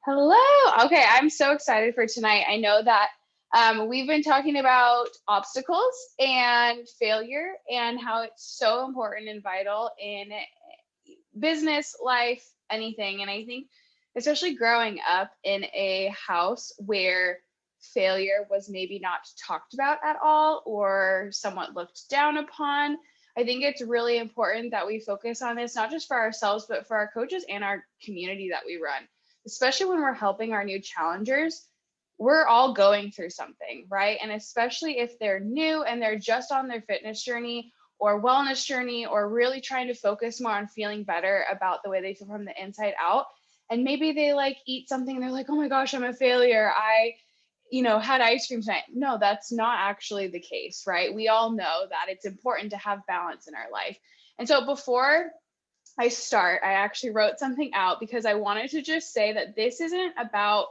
Hello. Okay, I'm so excited for tonight. I know that we've been talking about obstacles and failure and how it's so important and vital in business, life, anything. And I think, especially growing up in a house where failure was maybe not talked about at all or somewhat looked down upon, I think it's really important that we focus on this, not just for ourselves, but for our coaches and our community that we run, especially when we're helping our new challengers. We're all going through something, right? And especially if they're new and they're just on their fitness journey or wellness journey, or really trying to focus more on feeling better about the way they feel from the inside out. And maybe they like eat something and they're like, oh my gosh, I'm a failure. I had ice cream tonight. No, that's not actually the case, right? We all know that it's important to have balance in our life. And so before I start, I actually wrote something out because I wanted to just say that this isn't about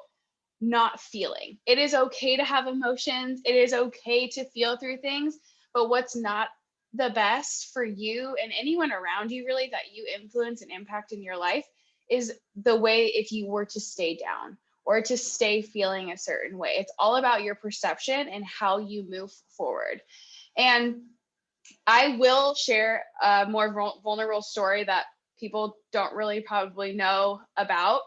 not feeling. It is okay to have emotions. It is okay to feel through things. But what's not the best for you and anyone around you, really, that you influence and impact in your life, is the way if you were to stay down or to stay feeling a certain way. It's all about your perception and how you move forward. And I will share a more vulnerable story that people don't really probably know about.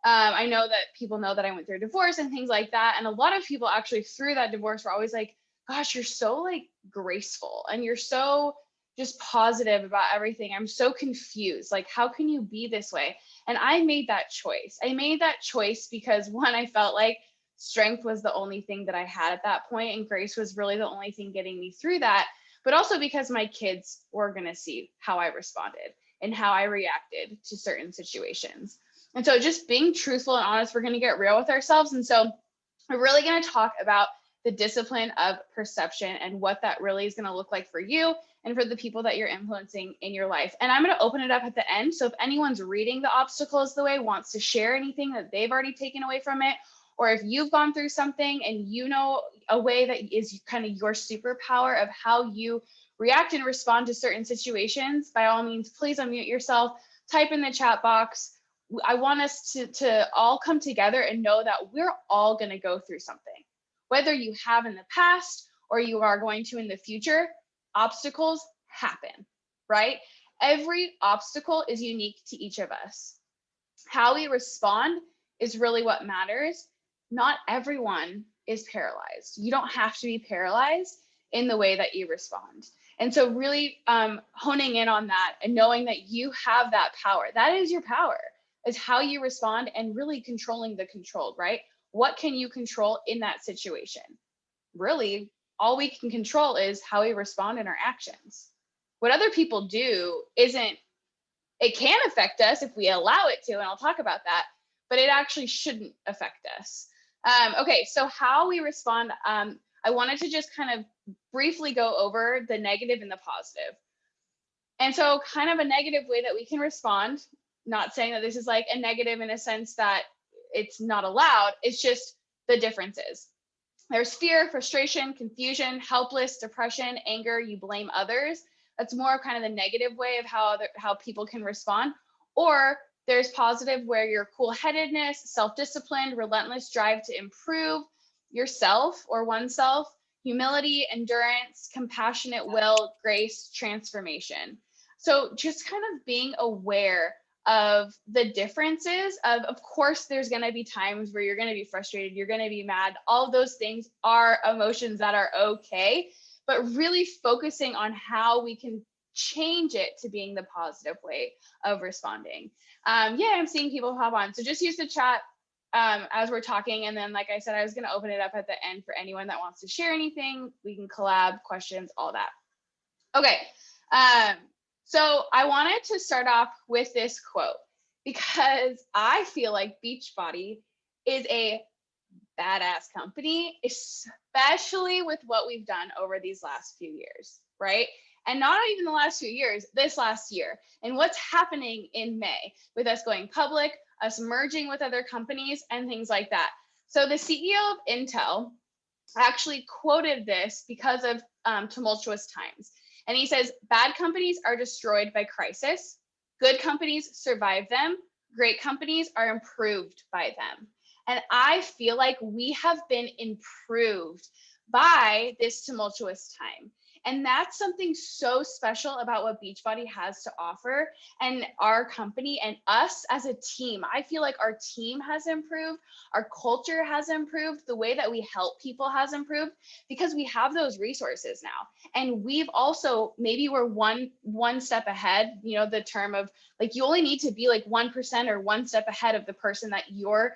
I know that people know that I went through a divorce and things like that. And a lot of people actually through that divorce were always like, gosh, you're so like graceful and you're so just positive about everything. I'm so confused. Like, how can you be this way? And I made that choice. I made that choice because one, I felt like strength was the only thing that I had at that point, and grace was really the only thing getting me through that, but also because my kids were going to see how I responded and how I reacted to certain situations. And so just being truthful and honest, we're going to get real with ourselves. And so we're really going to talk about the discipline of perception and what that really is going to look like for you and for the people that you're influencing in your life. And I'm going to open it up at the end. So if anyone's reading The Obstacle is the Way, wants to share anything that they've already taken away from it, or if you've gone through something and you know a way that is kind of your superpower of how you react and respond to certain situations, by all means, please unmute yourself, type in the chat box. I want us to all come together and know that we're all going to go through something. Whether you have in the past or you are going to in the future, obstacles happen, right? Every obstacle is unique to each of us. How we respond is really what matters. Not everyone is paralyzed. You don't have to be paralyzed in the way that you respond. And so really honing in on that and knowing that you have that power, that is your power, is how you respond and really controlling the controlled, right? What can you control in that situation? Really, all we can control is how we respond in our actions. What other people do isn't, it can affect us if we allow it to, and I'll talk about that, but it actually shouldn't affect us. Okay, so how we respond, I wanted to just kind of briefly go over the negative and the positive. And so kind of a negative way that we can respond, not saying that this is like a negative in a sense that it's not allowed, it's just the differences. There's fear, frustration, confusion, helpless, depression, anger, you blame others. That's more of kind of the negative way of how people can respond. Or there's positive where you're cool-headedness, self-disciplined, relentless drive to improve yourself or oneself, humility, endurance, compassionate will, grace, transformation. So just kind of being aware of the differences of course, there's going to be times where you're going to be frustrated, you're going to be mad. All of those things are emotions that are okay, but really focusing on how we can change it to being the positive way of responding. Yeah, I'm seeing people hop on. So just use the chat as we're talking. And then, like I said, I was going to open it up at the end for anyone that wants to share anything. We can collab, questions, all that. Okay. So I wanted to start off with this quote because I feel like Beachbody is a badass company, especially with what we've done over these last few years, right? And not even the last few years, this last year, and what's happening in May with us going public, us merging with other companies, and things like that. So the CEO of Intel actually quoted this because of tumultuous times. And he says, bad companies are destroyed by crisis. Good companies survive them. Great companies are improved by them. And I feel like we have been improved by this tumultuous time. And that's something so special about what Beachbody has to offer and our company and us as a team. I feel like our team has improved, our culture has improved, the way that we help people has improved because we have those resources now. And we've also, maybe we're one step ahead, you know, the term of like you only need to be like 1% or one step ahead of the person that you're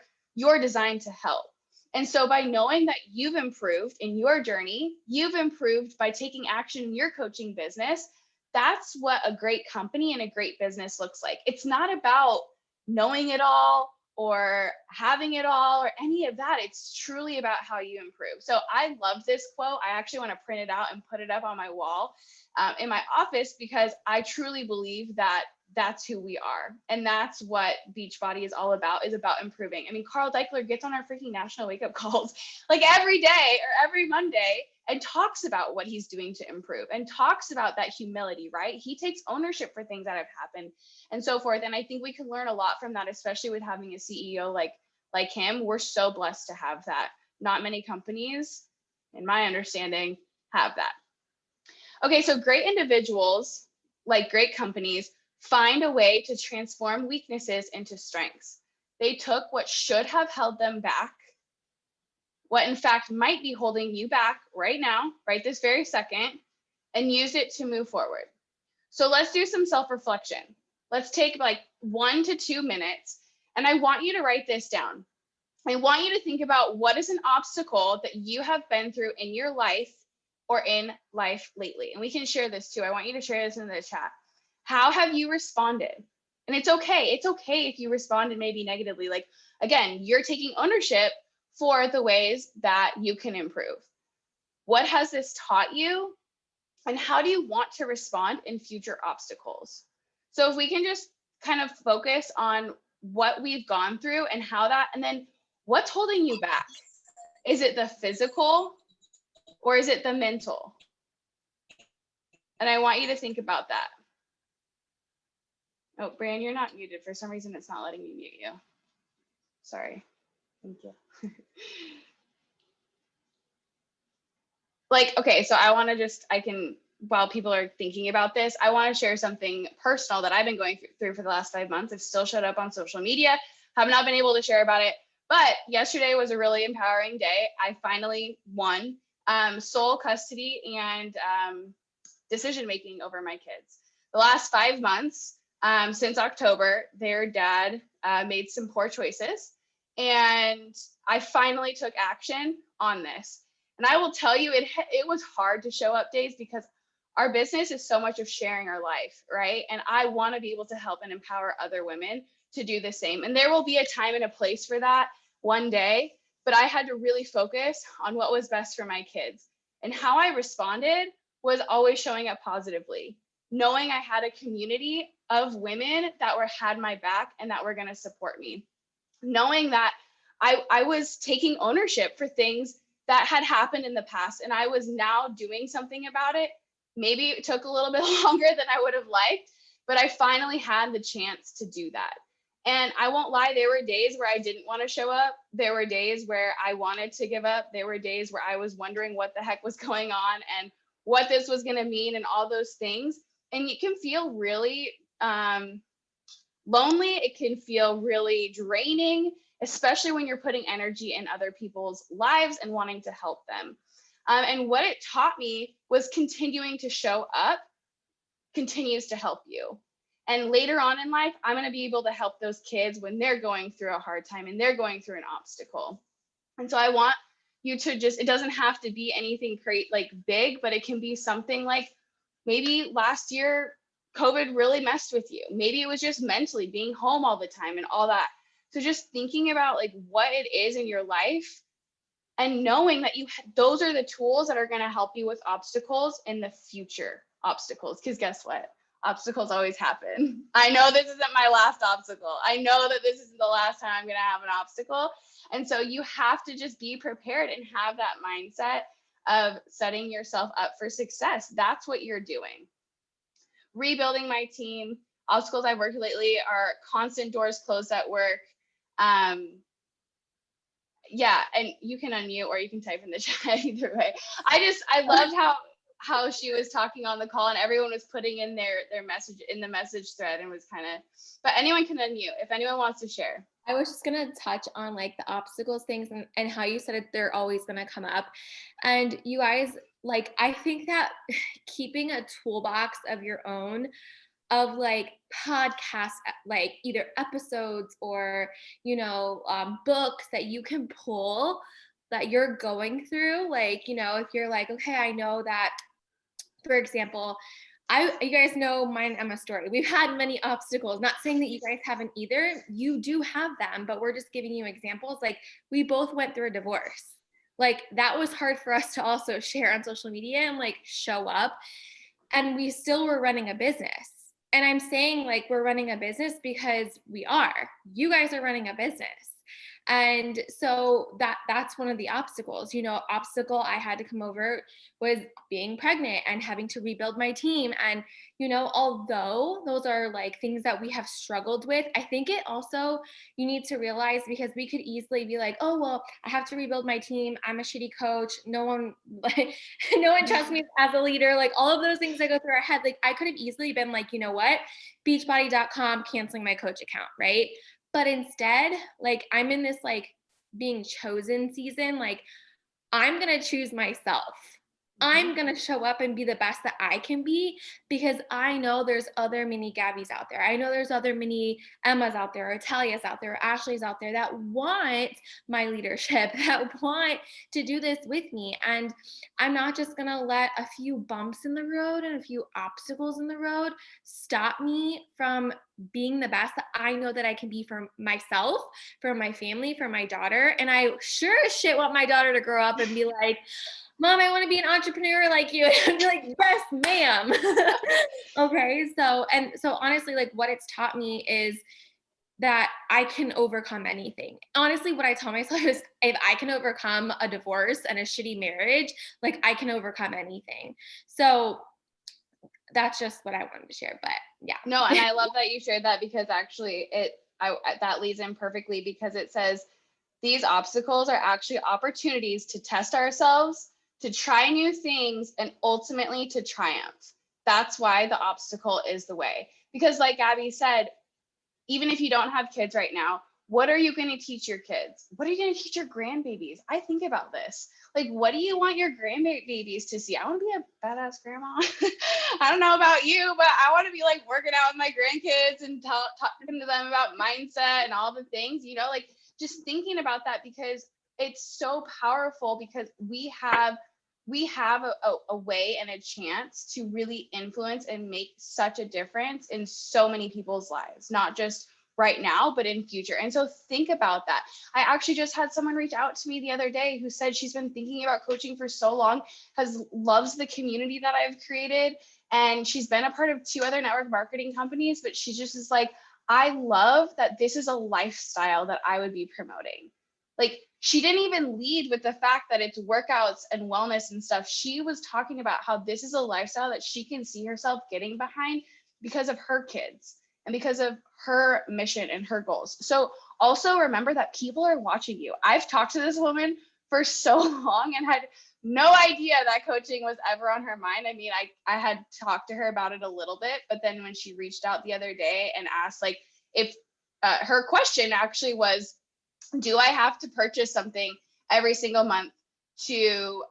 designed to help. And so by knowing that you've improved in your journey, you've improved by taking action in your coaching business, that's what a great company and a great business looks like. It's not about knowing it all or having it all or any of that. It's truly about how you improve. So I love this quote. I actually want to print it out and put it up on my wall in my office because I truly believe that that's who we are. And that's what Beachbody is all about, is about improving. I mean, Carl Deichler gets on our freaking national wake up calls like every day or every Monday and talks about what he's doing to improve and talks about that humility, right? He takes ownership for things that have happened and so forth. And I think we can learn a lot from that, especially with having a CEO like him. We're so blessed to have that. Not many companies, in my understanding, have that. Okay, so great individuals, like great companies, find a way to transform weaknesses into strengths. They took what should have held them back, what in fact might be holding you back right now, right this very second, and use it to move forward. So let's do some self-reflection. Let's take like 1 to 2 minutes, and I want you to write this down. I want you to think about what is an obstacle that you have been through in your life or in life lately. And we can share this too. I want you to share this in the chat. How have you responded? And it's okay. It's okay if you responded maybe negatively. Like, again, you're taking ownership for the ways that you can improve. What has this taught you? And how do you want to respond in future obstacles? So if we can just kind of focus on what we've gone through and how that, and then what's holding you back? Is it the physical or is it the mental? And I want you to think about that. Oh, Brian, you're not muted. For some reason, it's not letting me mute you. Sorry. Thank you. Like, okay, so I want to just, while people are thinking about this, I want to share something personal that I've been going through for the last 5 months. I've still showed up on social media, have not been able to share about it, but yesterday was a really empowering day. I finally won sole custody and decision-making over my kids. The last 5 months, since October, their dad made some poor choices, and I finally took action on this. And I will tell you, it was hard to show up days because our business is so much of sharing our life, right? And I want to be able to help and empower other women to do the same. And there will be a time and a place for that one day, but I had to really focus on what was best for my kids. And how I responded was always showing up positively, knowing I had a community of women that had my back and that were going to support me, knowing that I was taking ownership for things that had happened in the past and I was now doing something about it. Maybe it took a little bit longer than I would have liked, but I finally had the chance to do that. And I won't lie, there were days where I didn't want to show up. There were days where I wanted to give up. There were days where I was wondering what the heck was going on and what this was going to mean and all those things. And you can feel really lonely. It can feel really draining, especially when you're putting energy in other people's lives and wanting to help them. And what it taught me was continuing to show up continues to help you. And later on in life, I'm going to be able to help those kids when they're going through a hard time and they're going through an obstacle. And so I want you to just, it doesn't have to be anything like big, but it can be something like maybe last year, COVID really messed with you. Maybe it was just mentally being home all the time and all that. So just thinking about like what it is in your life and knowing that those are the tools that are going to help you with obstacles in the future obstacles. Because guess what? Obstacles always happen. I know this isn't my last obstacle. I know that this isn't the last time I'm going to have an obstacle. And so you have to just be prepared and have that mindset of setting yourself up for success. That's what you're doing. Rebuilding my team. Obstacles I've worked lately are constant doors closed at work. Yeah, and you can unmute or you can type in the chat either way. I loved how she was talking on the call and everyone was putting in their message in the message thread and was kind of, but anyone can unmute if anyone wants to share. I was just gonna touch on like the obstacles things and how you said it, they're always gonna come up. And you guys, like, I think that keeping a toolbox of your own of like podcasts, like either episodes or, books that you can pull that you're going through. Like, if you're like, okay, I know that, for example, you guys know mine Emma story. We've had many obstacles. Not saying that you guys haven't either. You do have them, but we're just giving you examples. Like we both went through a divorce. Like that was hard for us to also share on social media and like show up. And we still were running a business. And I'm saying like we're running a business because we are. You guys are running a business. And so that's one of the obstacles. Obstacle I had to come over was being pregnant and having to rebuild my team. And although those are like things that we have struggled with, I think it also, you need to realize, because we could easily be like, oh well, I have to rebuild my team, I'm a shitty coach, no one no one trusts me as a leader, like all of those things that go through our head. Like I could have easily been like, you know what, beachbody.com, canceling my coach account, right? But instead, like I'm in this like being chosen season. Like I'm going to choose myself. I'm going to show up and be the best that I can be, because I know there's other mini Gabbies out there. I know there's other mini Emmas out there, or Talia's out there, or Ashley's out there that want my leadership, that want to do this with me. And I'm not just going to let a few bumps in the road and a few obstacles in the road stop me from being the best that I know that I can be for myself, for my family, for my daughter. And I sure as shit want my daughter to grow up and be like, Mom, I want to be an entrepreneur like you. And I'd be like, yes, ma'am. Okay. So honestly, like what it's taught me is that I can overcome anything. Honestly, what I tell myself is if I can overcome a divorce and a shitty marriage, like I can overcome anything. So that's just what I wanted to share. But yeah. No, and I love that you shared that, because actually that leads in perfectly, because it says these obstacles are actually opportunities to test ourselves, to try new things, and ultimately to triumph. That's why the obstacle is the way. Because like Gabby said, even if you don't have kids right now, what are you going to teach your kids? What are you going to teach your grandbabies? I think about this. Like, what do you want your grandbabies to see? I want to be a badass grandma. I don't know about you, but I want to be like working out with my grandkids and talking to them about mindset and all the things, like just thinking about that, because it's so powerful, because we have a way and a chance to really influence and make such a difference in so many people's lives, not just right now, but in future. And so think about that. I actually just had someone reach out to me the other day who said she's been thinking about coaching for so long, loves the community that I've created. And she's been a part of 2 other network marketing companies, but she just is like, I love that this is a lifestyle that I would be promoting. Like she didn't even lead with the fact that it's workouts and wellness and stuff. She was talking about how this is a lifestyle that she can see herself getting behind because of her kids and because of her mission and her goals. So also remember that people are watching you. I've talked to this woman for so long and had no idea that coaching was ever on her mind. I mean, I had talked to her about it a little bit, but then when she reached out the other day and asked like if her question actually was, do I have to purchase something every single month to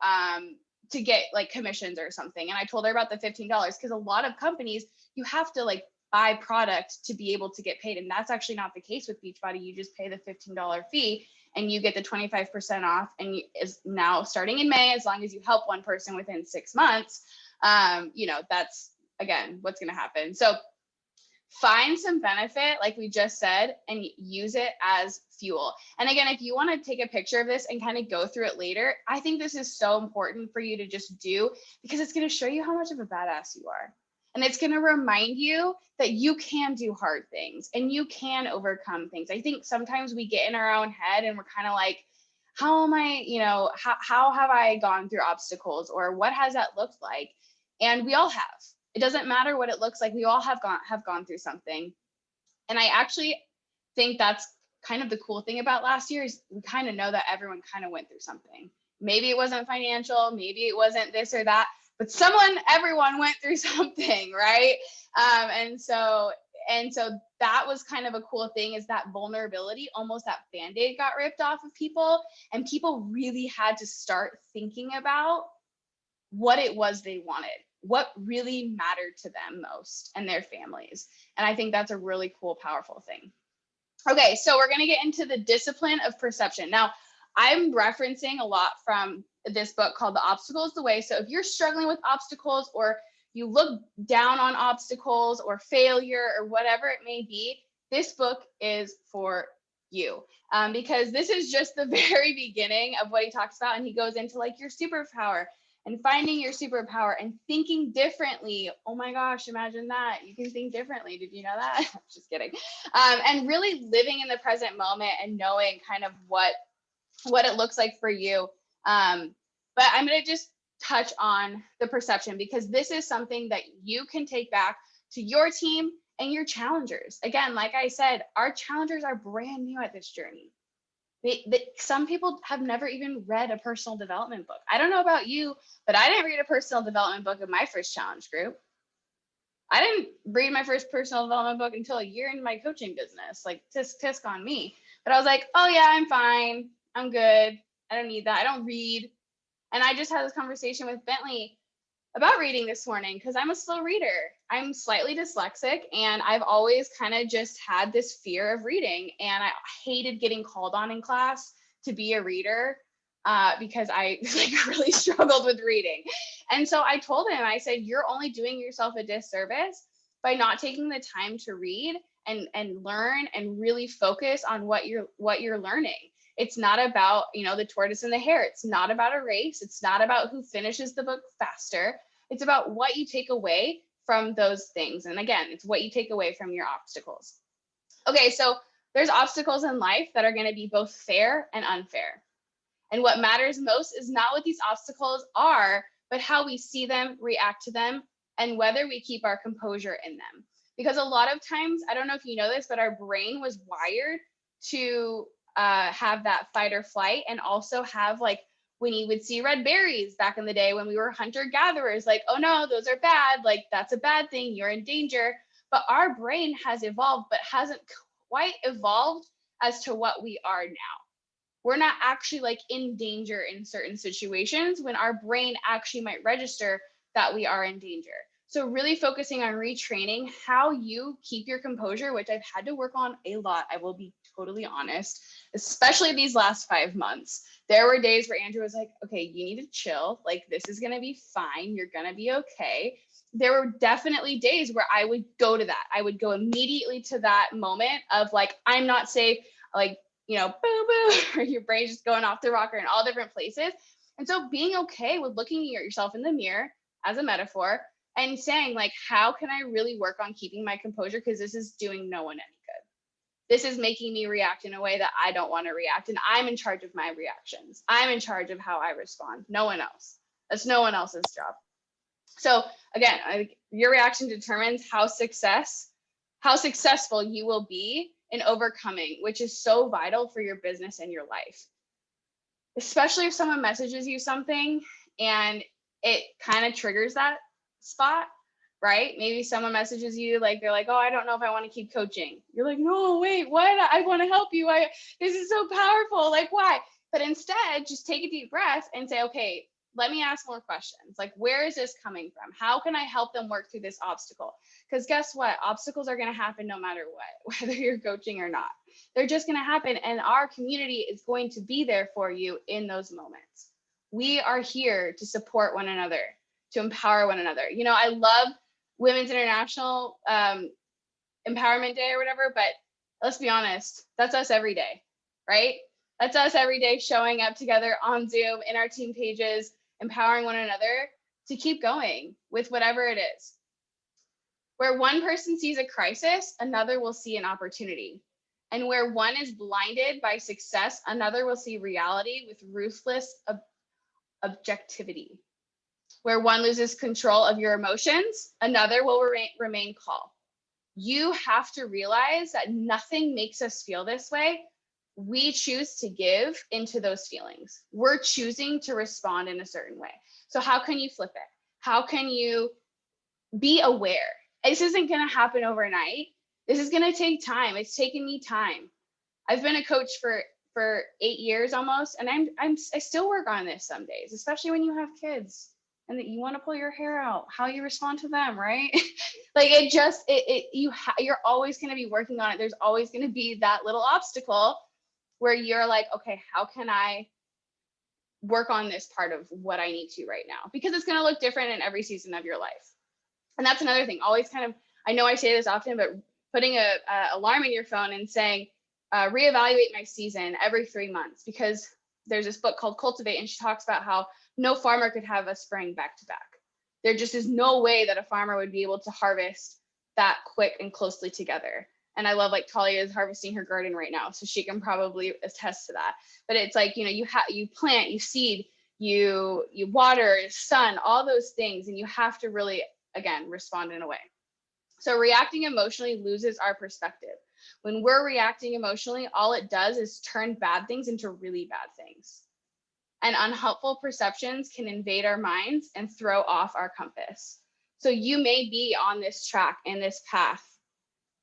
get like commissions or something? And I told her about the $15, because a lot of companies, you have to like buy product to be able to get paid. And that's actually not the case with Beachbody. You just pay the $15 fee and you get the 25% off. And is now starting in May, as long as you help one person within 6 months, that's again, what's going to happen. So find some benefit, like we just said, and use it as fuel. And again, if you want to take a picture of this and kind of go through it later, I think this is so important for you to just do, because it's going to show you how much of a badass you are. And it's going to remind you that you can do hard things and you can overcome things. I think sometimes we get in our own head and we're kind of like, how am I, how have I gone through obstacles, or what has that looked like? And we all have. It doesn't matter what it looks like. We all have gone through something. And I actually think that's kind of the cool thing about last year is we kind of know that everyone kind of went through something. Maybe it wasn't financial, maybe it wasn't this or that, but everyone went through something, right? And so that was kind of a cool thing, is that vulnerability, almost that Band-Aid got ripped off of people, and people really had to start thinking about what it was they wanted, what really mattered to them most and their families. And I think that's a really cool, powerful thing. Okay, so we're going to get into the discipline of perception. Now, I'm referencing a lot from this book called The Obstacle is the Way. So if you're struggling with obstacles, or you look down on obstacles or failure or whatever it may be, this book is for you, because this is just the very beginning of what he talks about. And he goes into like your superpower and finding your superpower and thinking differently. Oh my gosh, imagine that. You can think differently. Did you know that? Just kidding. And really living in the present moment and knowing kind of what it looks like for you. But I'm going to just touch on the perception, because this is something that you can take back to your team and your challengers. Again, like I said, our challengers are brand new at this journey. Some people have never even read a personal development book. I don't know about you, but I didn't read a personal development book in my first challenge group. I didn't read my first personal development book until a year into my coaching business. Like, tisk on me. But I was like, oh yeah, I'm fine. I'm good. I don't need that. I don't read. And I just had this conversation with Bentley about reading this morning, because I'm a slow reader. I'm slightly dyslexic, and I've always kind of just had this fear of reading. And I hated getting called on in class to be a reader, because I like really struggled with reading. And so I told him, I said, you're only doing yourself a disservice by not taking the time to read and learn and really focus on what you're learning. It's not about, the tortoise and the hare. It's not about a race. It's not about who finishes the book faster. It's about what you take away from those things. And again, it's what you take away from your obstacles. Okay, so there's obstacles in life that are going to be both fair and unfair. And what matters most is not what these obstacles are, but how we see them, react to them, and whether we keep our composure in them. Because a lot of times, I don't know if you know this, but our brain was wired to have that fight or flight, and also have, like, when you would see red berries back in the day when we were hunter gatherers, like, oh no, those are bad, like that's a bad thing, you're in danger. But our brain has evolved, but hasn't quite evolved as to what we are now. We're not actually like in danger in certain situations, when our brain actually might register that we are in danger. So really focusing on retraining how you keep your composure, which I've had to work on a lot, I will be totally honest, especially these last 5 months. There were days where Andrew was like, okay, you need to chill. Like, this is going to be fine. You're going to be okay. There were definitely days where I would go to that. I would go immediately to that moment of like, I'm not safe, like, boo boo, or your brain's just going off the rocker in all different places. And so being okay with looking at yourself in the mirror as a metaphor and saying, like, how can I really work on keeping my composure? Because this is doing no one any good. This is making me react in a way that I don't want to react. And I'm in charge of my reactions. I'm in charge of how I respond. No one else. That's no one else's job. So again, your reaction determines how successful you will be in overcoming, which is so vital for your business and your life. Especially if someone messages you something and it kind of triggers that spot, right? Maybe someone messages you, like, they're like, oh, I don't know if I want to keep coaching. You're like, no, wait, what? I want to help you. This is so powerful. Like, why? But instead, just take a deep breath and say, okay, let me ask more questions. Like, where is this coming from? How can I help them work through this obstacle? Because guess what? Obstacles are going to happen no matter what, whether you're coaching or not. They're just going to happen. And our community is going to be there for you in those moments. We are here to support one another, to empower one another. I love Women's International Empowerment Day or whatever, but let's be honest, that's us every day, right? That's us every day, showing up together on Zoom, in our team pages, empowering one another to keep going with whatever it is. Where one person sees a crisis, another will see an opportunity. And where one is blinded by success, another will see reality with ruthless objectivity. Where one loses control of your emotions, another will remain calm. you have to realize that nothing makes us feel this way. We choose to give into those feelings. We're choosing to respond in a certain way. So how can you flip it? How can you be aware? This isn't going to happen overnight. This is going to take time. It's taken me time. I've been a coach for 8 years almost, and I still work on this some days, especially when you have kids and that you want to pull your hair out, how you respond to them, right? Like it just you're always going to be working on it. There's always going to be that little obstacle where you're like, okay, how can I work on this part of what I need to right now? Because it's going to look different in every season of your life. And that's another thing. Always kind of, I know I say this often, but putting a alarm in your phone and saying, reevaluate my season every 3 months, because there's this book called Cultivate, and she talks about how no farmer could have a spring back to back. There just is no way that a farmer would be able to harvest that quick and closely together. And I love, like, Talia is harvesting her garden right now, so she can probably attest to that. But it's like, you know, you plant, you seed, you water, sun, all those things, and you have to really, again, respond in a way. So reacting emotionally loses our perspective. When we're reacting emotionally, all it does is turn bad things into really bad things. And unhelpful perceptions can invade our minds and throw off our compass. So you may be on this track and this path,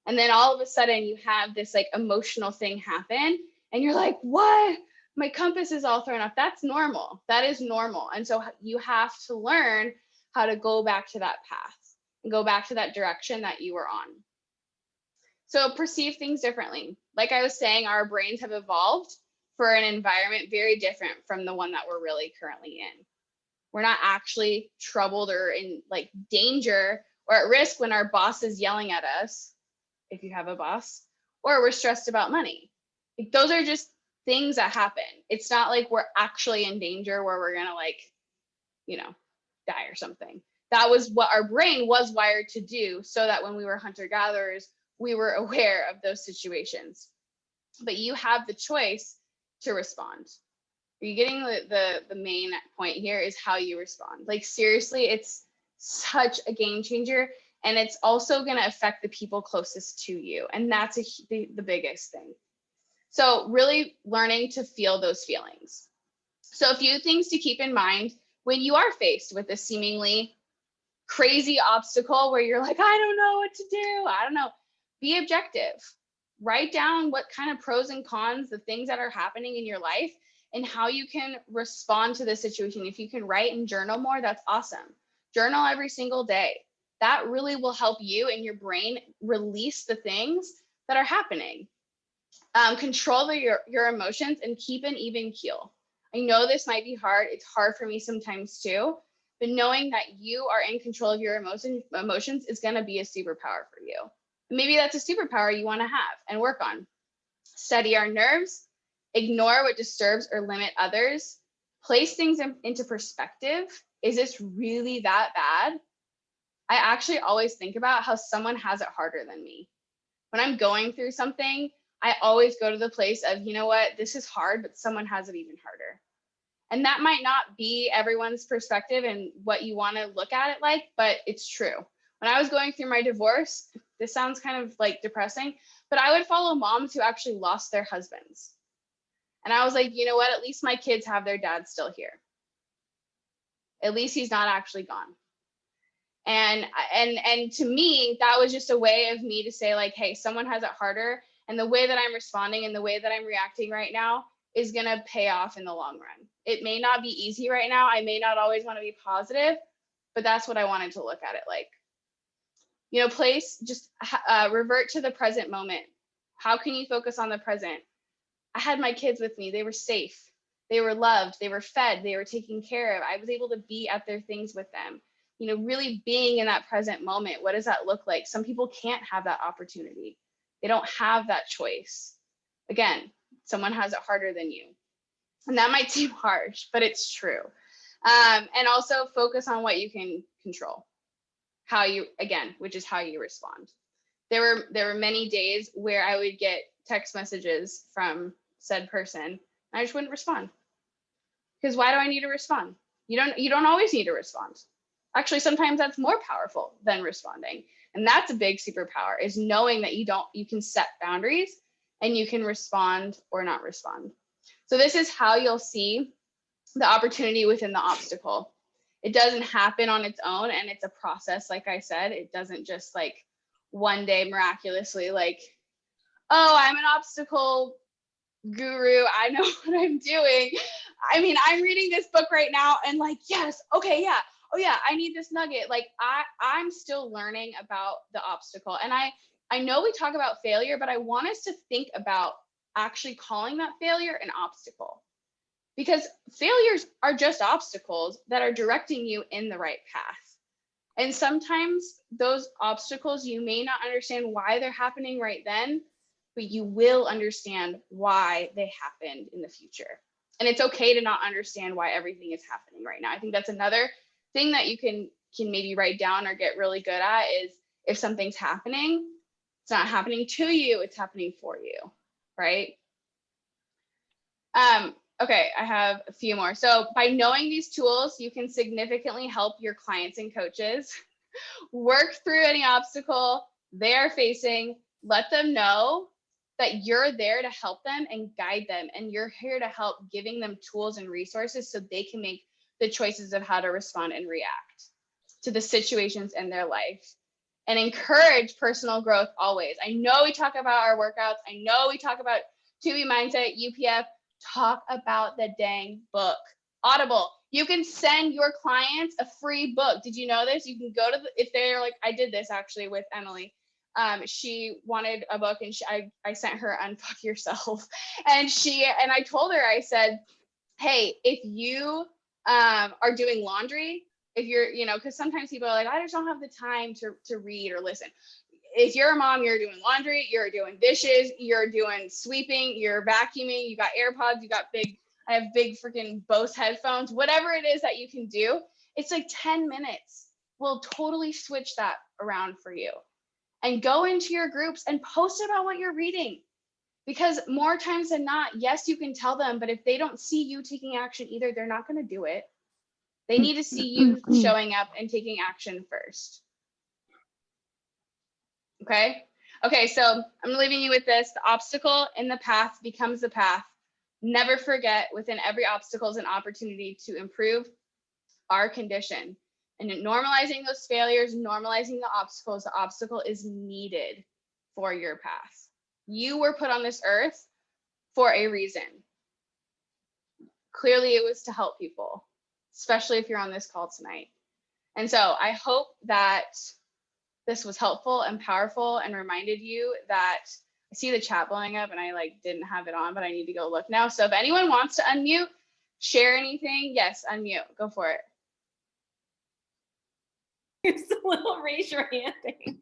and then all of a sudden you have this like emotional thing happen, and you're like, what? My compass is all thrown off. That's normal. That is normal. And so you have to learn how to go back to that path and go back to that direction that you were on. So perceive things differently. Like I was saying, our brains have evolved for an environment very different from the one that we're really currently in. We're not actually troubled or in like danger or at risk when our boss is yelling at us, if you have a boss, or we're stressed about money. Like, those are just things that happen. It's not like we're actually in danger where we're gonna, like, you know, die or something. That was what our brain was wired to do, so that when we were hunter-gatherers, we were aware of those situations. But you have the choice to respond. Are you getting the main point here is how you respond? Like, seriously, it's such a game changer, and it's also going to affect the people closest to you, and that's the biggest thing. So really learning to feel those feelings. So a few things to keep in mind when you are faced with a seemingly crazy obstacle where you're like, I don't know what to do. I don't know. Be objective. Write down what kind of pros and cons, the things that are happening in your life, and how you can respond to the situation. If you can write and journal more, that's awesome. Journal every single day. That really will help you and your brain release the things that are happening. Control your emotions and keep an even keel. I know this might be hard. It's hard for me sometimes too, but knowing that you are in control of your emotions is going to be a superpower for you. Maybe that's a superpower you want to have and work on. Steady our nerves, ignore what disturbs or limit others, place things into perspective. Is this really that bad? I actually always think about how someone has it harder than me. When I'm going through something, I always go to the place of, you know what, this is hard, but someone has it even harder. And that might not be everyone's perspective and what you want to look at it like, but it's true. When I was going through my divorce, this sounds kind of like depressing, but I would follow moms who actually lost their husbands. And I was like, you know what, at least my kids have their dad still here. At least he's not actually gone. And to me, that was just a way of me to say, like, hey, someone has it harder, and the way that I'm responding and the way that I'm reacting right now is going to pay off in the long run. It may not be easy right now. I may not always want to be positive, but that's what I wanted to look at it like. You know, revert to the present moment. How can you focus on the present? I had my kids with me. They were safe. They were loved. They were fed. They were taken care of. I was able to be at their things with them. You know, really being in that present moment. What does that look like? Some people can't have that opportunity. They don't have that choice. Again, someone has it harder than you. And that might seem harsh, but it's true. And also focus on what you can control. Which is how you respond. There were many days where I would get text messages from said person, and I just wouldn't respond. Because why do I need to respond? You don't always need to respond. Actually, sometimes that's more powerful than responding. And that's a big superpower, is knowing that you can set boundaries and you can respond or not respond. So this is how you'll see the opportunity within the obstacle. It doesn't happen on its own, and it's a process. Like I said, it doesn't just like one day miraculously like, oh, I'm an obstacle guru, I know what I'm doing. I mean, I'm reading this book right now and like, yes, okay, yeah, oh yeah, I need this nugget. Like I'm still learning about the obstacle. And I know we talk about failure, but I want us to think about actually calling that failure an obstacle, because failures are just obstacles that are directing you in the right path. And sometimes those obstacles, you may not understand why they're happening right then, but you will understand why they happened in the future. And it's okay to not understand why everything is happening right now. I think that's another thing that you can maybe write down or get really good at, is if something's happening, it's not happening to you, it's happening for you, right? Okay, I have a few more. So by knowing these tools, you can significantly help your clients and coaches work through any obstacle they are facing. Let them know that you're there to help them and guide them, and you're here to help, giving them tools and resources so they can make the choices of how to respond and react to the situations in their life. And encourage personal growth always. I know we talk about our workouts, I know we talk about 2B mindset, UPF. Talk about the dang book. Audible, you can send your clients a free book. Did you know this? You can go to if they're like, I did this actually with Emily. She wanted a book, and I sent her Unfuck Yourself. And I told her, I said, hey, if you are doing laundry, if you're, because sometimes people are like, I just don't have the time to read or listen. If you're a mom, you're doing laundry, you're doing dishes, you're doing sweeping, you're vacuuming, you got AirPods, I have big freaking Bose headphones, whatever it is that you can do, it's like 10 minutes. We'll totally switch that around for you. And go into your groups and post about what you're reading. Because more times than not, yes, you can tell them, but if they don't see you taking action either, they're not going to do it. They need to see you showing up and taking action first. Okay, so I'm leaving you with this. The obstacle in the path becomes the path. Never forget, within every obstacle is an opportunity to improve our condition. And normalizing those failures, normalizing the obstacle is needed for your path. You were put on this earth for a reason. Clearly, it was to help people, especially if you're on this call tonight. And so I hope that this was helpful and powerful and reminded you that I see the chat blowing up and I didn't have it on, but I need to go look now. So if anyone wants to unmute, share anything, yes, unmute, go for it. Here's a little raise your hand thing.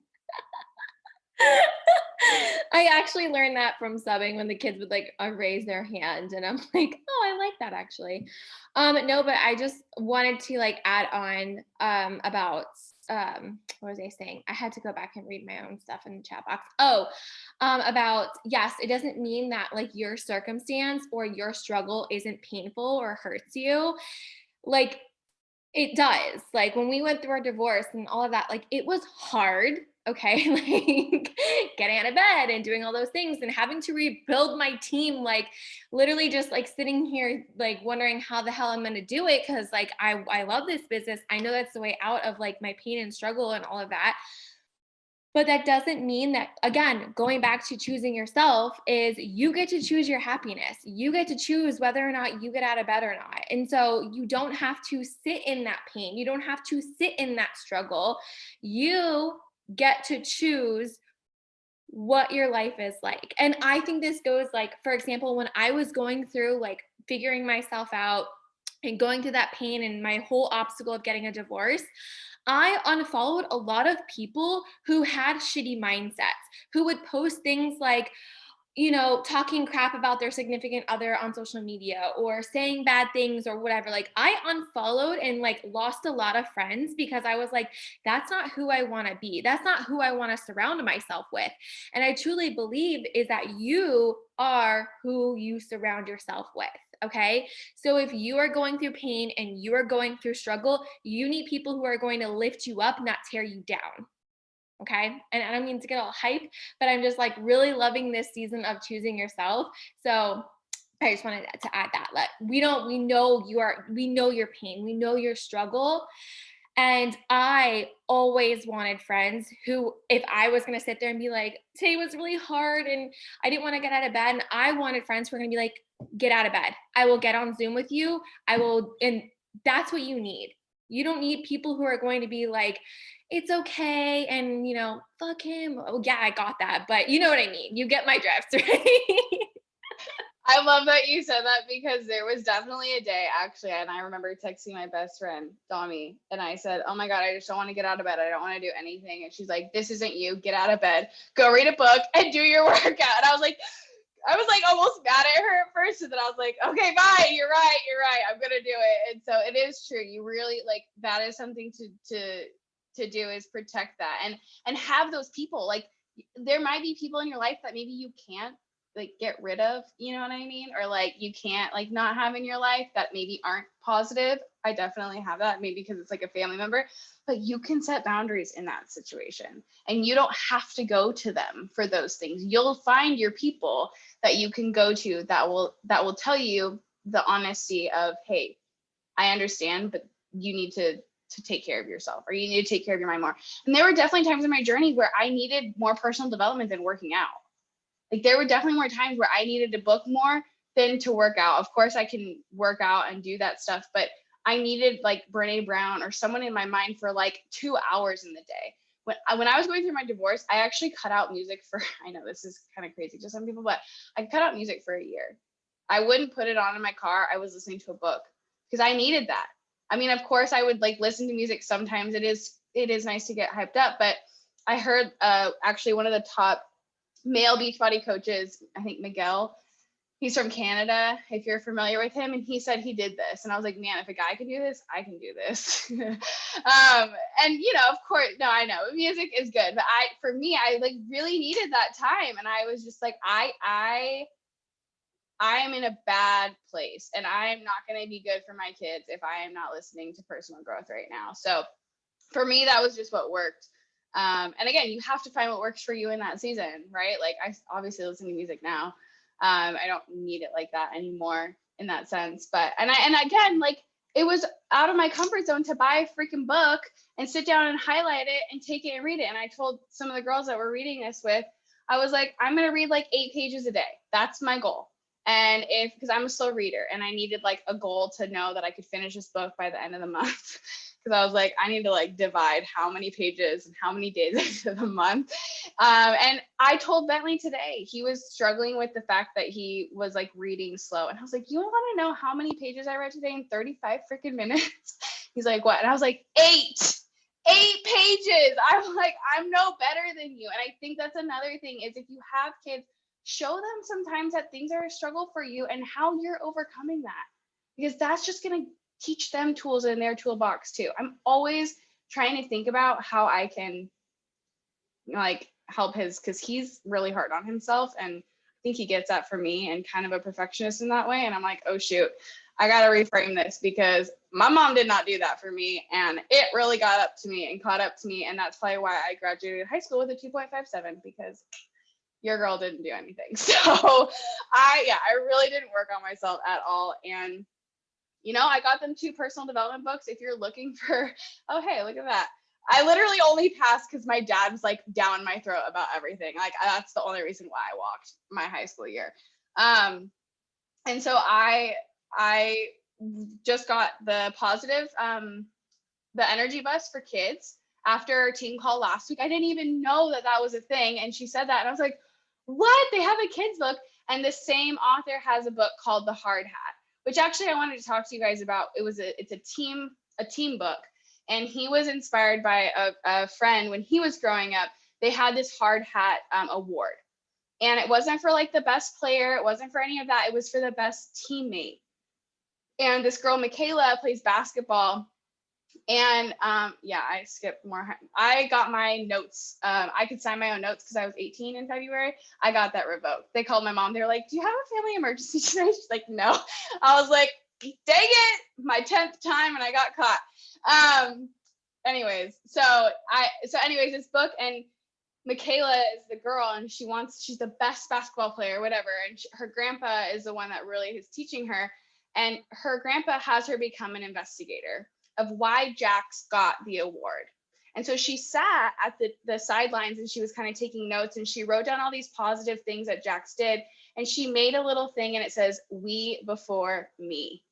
I actually learned that from subbing, when the kids would raise their hand, and I'm like, oh, I like that actually. No, but I just wanted to add on about what was I saying? I had to go back and read my own stuff in the chat box. About, yes, it doesn't mean that your circumstance or your struggle isn't painful or hurts you. It does. When we went through our divorce and all of that, it was hard. Okay. Getting out of bed and doing all those things and having to rebuild my team, literally just sitting here, wondering how the hell I'm going to do it. Cause I love this business. I know that's the way out of my pain and struggle and all of that. But that doesn't mean that, again, going back to choosing yourself, is you get to choose your happiness. You get to choose whether or not you get out of bed or not. And so you don't have to sit in that pain. You don't have to sit in that struggle. You get to choose what your life is like. And I think this goes for example, when I was going through figuring myself out and going through that pain and my whole obstacle of getting a divorce, I unfollowed a lot of people who had shitty mindsets, who would post things talking crap about their significant other on social media or saying bad things or whatever. I unfollowed and lost a lot of friends because I was that's not who I want to be. That's not who I want to surround myself with. And I truly believe is that you are who you surround yourself with. Okay. So if you are going through pain and you are going through struggle, you need people who are going to lift you up, not tear you down. Okay. And I don't mean to get all hype, but I'm just like really loving this season of choosing yourself. So I just wanted to add that. Like we know your pain, we know your struggle. And I always wanted friends who, if I was going to sit there and be like, today was really hard and I didn't want to get out of bed, and I wanted friends who were going to be like, get out of bed. I will get on Zoom with you. I will. And that's what you need. You don't need people who are going to be like, it's okay. And, fuck him. Oh, yeah, I got that. But you know what I mean? You get my drift, right? I love that you said that, because there was definitely a day, actually, and I remember texting my best friend, Dami, and I said, oh my God, I just don't want to get out of bed. I don't want to do anything. And she's like, this isn't you. Get out of bed, go read a book and do your workout. And I was like almost mad at her at first. And then I was like, okay, bye. You're right. I'm going to do it. And so it is true. You really, like, that is something to do, is protect that and have those people. Like, there might be people in your life that maybe you can't like get rid of, you know what I mean? Or like you can't like not have in your life that maybe aren't positive. I definitely have that, maybe because it's like a family member, but you can set boundaries in that situation, and you don't have to go to them for those things. You'll find your people that you can go to that will tell you the honesty of, hey, I understand, but you need to take care of yourself, or you need to take care of your mind more. And there were definitely times in my journey where I needed more personal development than working out. Like, there were definitely more times where I needed to book more than to work out. Of course, I can work out and do that stuff, but I needed like Brene Brown or someone in my mind for like 2 hours in the day. When I was going through my divorce, I actually cut out music for, I know this is kind of crazy to some people, but I cut out music for a year. I wouldn't put it on in my car. I was listening to a book because I needed that. I mean, of course, I would like listen to music sometimes. It is nice to get hyped up, but I heard actually one of the top male Beachbody coaches, I think Miguel, he's from Canada, if you're familiar with him, and he said he did this. And I was like, man, if a guy can do this, I can do this. And of course, no, I know music is good, but for me, I like really needed that time. And I was just like, I am in a bad place, and I'm not going to be good for my kids if I am not listening to personal growth right now. So for me, that was just what worked. And again, you have to find what works for you in that season, right? Like, I obviously listen to music now. I don't need it like that anymore in that sense. But, and again, like, it was out of my comfort zone to buy a freaking book and sit down and highlight it and take it and read it. And I told some of the girls that we're reading this with, I was like, I'm going to read like 8 pages a day. That's my goal. And because I'm a slow reader, and I needed like a goal to know that I could finish this book by the end of the month. Because I was like, I need to like divide how many pages and how many days into the month. And I told Bentley today, he was struggling with the fact that he was like reading slow. And I was like, you want to know how many pages I read today in 35 freaking minutes? He's like, what? And I was like, 8 pages. I'm like, I'm no better than you. And I think that's another thing, is if you have kids, show them sometimes that things are a struggle for you and how you're overcoming that, because that's just going to teach them tools in their toolbox too. I'm always trying to think about how I can like help because he's really hard on himself, and I think he gets that from me, and kind of a perfectionist in that way. And I'm like, oh shoot, I got to reframe this, because my mom did not do that for me, and it really got up to me and caught up to me. And that's probably why I graduated high school with a 2.57, because your girl didn't do anything. So I really didn't work on myself at all. And I got them 2 personal development books. If you're looking for, oh, hey, look at that. I literally only passed because my dad was like down my throat about everything. Like, that's the only reason why I walked my high school year. And so I just got the positive, the energy bus for kids after our team call last week. I didn't even know that was a thing. And she said that, and I was like, what? They have a kids book. And the same author has a book called The Hard Hat, which actually I wanted to talk to you guys about. It's a team book. And he was inspired by a friend when he was growing up. They had this hard hat award. And it wasn't for like the best player. It wasn't for any of that. It was for the best teammate. And this girl, Michaela, plays basketball. And I skipped more. I got my notes. I could sign my own notes because I was 18 in February. I got that revoked. They called my mom. They were like, do you have a family emergency today? She's like, no. I was like, dang it, my 10th time, and I got caught. Anyways, this book, and Michaela is the girl, and she's the best basketball player, whatever. And her grandpa is the one that really is teaching her. And her grandpa has her become an investigator of why Jax got the award. And so she sat at the sidelines and she was kind of taking notes, and she wrote down all these positive things that Jax did. And she made a little thing, and it says, "We before me."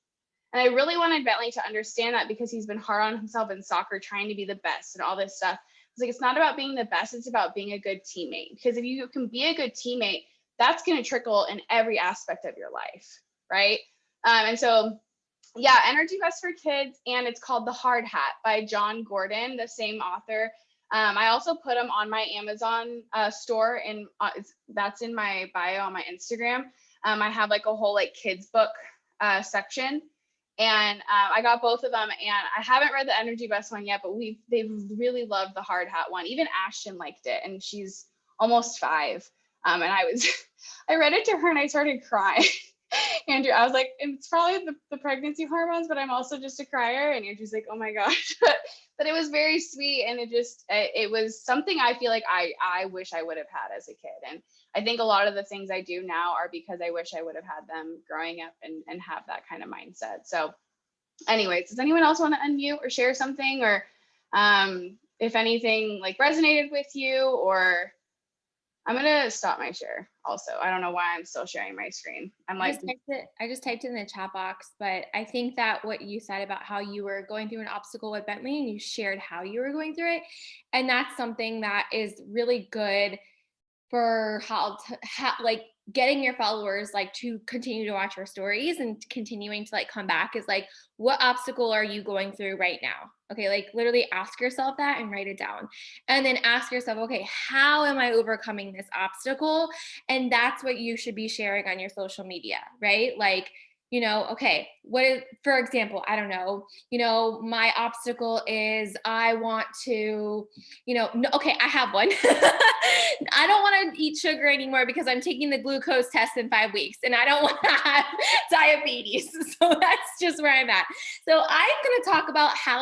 And I really wanted Bentley to understand that, because he's been hard on himself in soccer, trying to be the best and all this stuff. It's like, it's not about being the best, it's about being a good teammate. Because if you can be a good teammate, that's going to trickle in every aspect of your life, right? And so, yeah, Energy Vest for Kids, and it's called The Hard Hat by John Gordon, the same author. I also put them on my Amazon store, and that's in my bio on my Instagram. I have like a whole like kids book section, and I got both of them, and I haven't read the Energy Vest one yet, but they've really loved the Hard Hat one. Even Ashton liked it, and she's almost 5. And I read it to her and I started crying. Andrew, I was like, it's probably the pregnancy hormones, but I'm also just a crier. And Andrew's like, oh my gosh. But it was very sweet. And it was something I feel like I wish I would have had as a kid. And I think a lot of the things I do now are because I wish I would have had them growing up and have that kind of mindset. So anyways, does anyone else want to unmute or share something, or if anything like resonated with you? Or I'm gonna stop my share also. I don't know why I'm still sharing my screen. I just typed it in the chat box, but I think that what you said about how you were going through an obstacle with Bentley, and you shared how you were going through it, and that's something that is really good for like getting your followers like to continue to watch your stories and continuing to like come back is like, what obstacle are you going through right now? Okay, like literally ask yourself that and write it down, and then ask yourself, okay, how am I overcoming this obstacle? And that's what you should be sharing on your social media, right? Like, okay, for example, I don't know, my obstacle is I want to, no, okay, I have one. I don't want to eat sugar anymore because I'm taking the glucose test in 5 weeks and I don't want to have diabetes. So that's just where I'm at. So I'm going to talk about how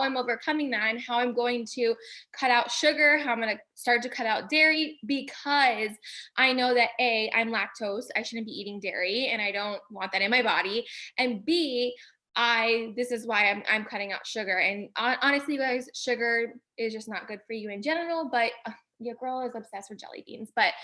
I'm overcoming that, and how I'm going to cut out sugar, how I'm going to start to cut out dairy, because I know that A, I'm lactose. I shouldn't be eating dairy and I don't want that in my body. And B, this is why I'm cutting out sugar. And honestly, guys, sugar is just not good for you in general, but your girl is obsessed with jelly beans. But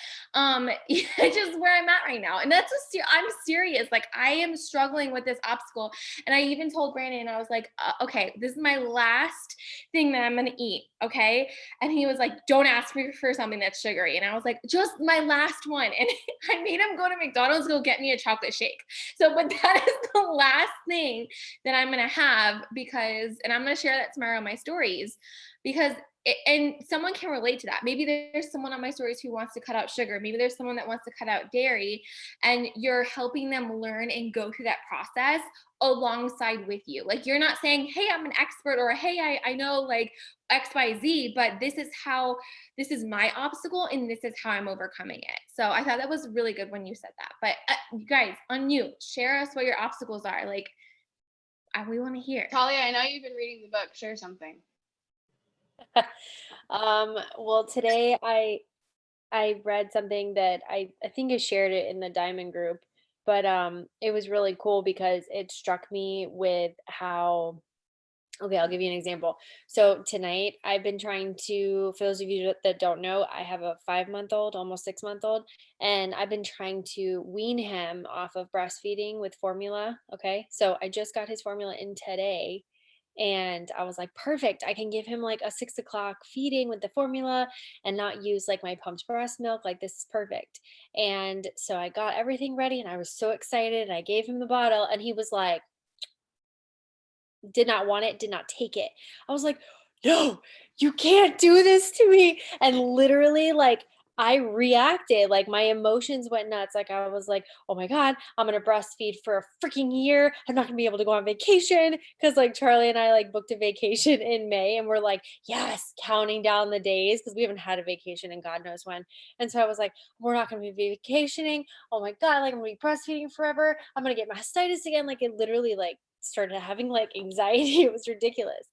it's just where I'm at right now. And I'm serious. Like, I am struggling with this obstacle. And I even told Brandon, I was like, okay, this is my last thing that I'm going to eat. Okay. And he was like, don't ask me for something that's sugary. And I was like, just my last one. And I made him go to McDonald's, go get me a chocolate shake. So, but that is the last thing that I'm going to have, and I'm going to share that tomorrow in my stories, because and someone can relate to that. Maybe there's someone on my stories who wants to cut out sugar. Maybe there's someone that wants to cut out dairy, and you're helping them learn and go through that process alongside with you. Like, you're not saying, hey, I'm an expert, or hey, I know like XYZ, but this is my obstacle and this is how I'm overcoming it. So I thought that was really good when you said that. But you guys, unmute, share us what your obstacles are. Like, we want to hear. Talia, I know you've been reading the book. Share something. Well, today I read something that I think I shared it in the Diamond group, but it was really cool because it struck me with how. Okay, I'll give you an example. So tonight I've been trying to, for those of you that don't know, I have a 5-month-old, almost 6-month-old, and I've been trying to wean him off of breastfeeding with formula. Okay, so I just got his formula in today. And I was like, perfect. I can give him like a 6 o'clock feeding with the formula and not use like my pumped breast milk. Like, this is perfect. And so I got everything ready and I was so excited. I gave him the bottle and he was like, did not want it, did not take it. I was like, no, you can't do this to me. And literally, like, I reacted, like my emotions went nuts. Like, I was like, oh my God, I'm going to breastfeed for a freaking year. I'm not going to be able to go on vacation. Cause like Charlie and I like booked a vacation in May and we're like, yes, counting down the days. Cause we haven't had a vacation in God knows when. And so I was like, we're not going to be vacationing. Oh my God, like I'm going to be breastfeeding forever. I'm going to get mastitis again. Like, it literally like started having like anxiety. It was ridiculous.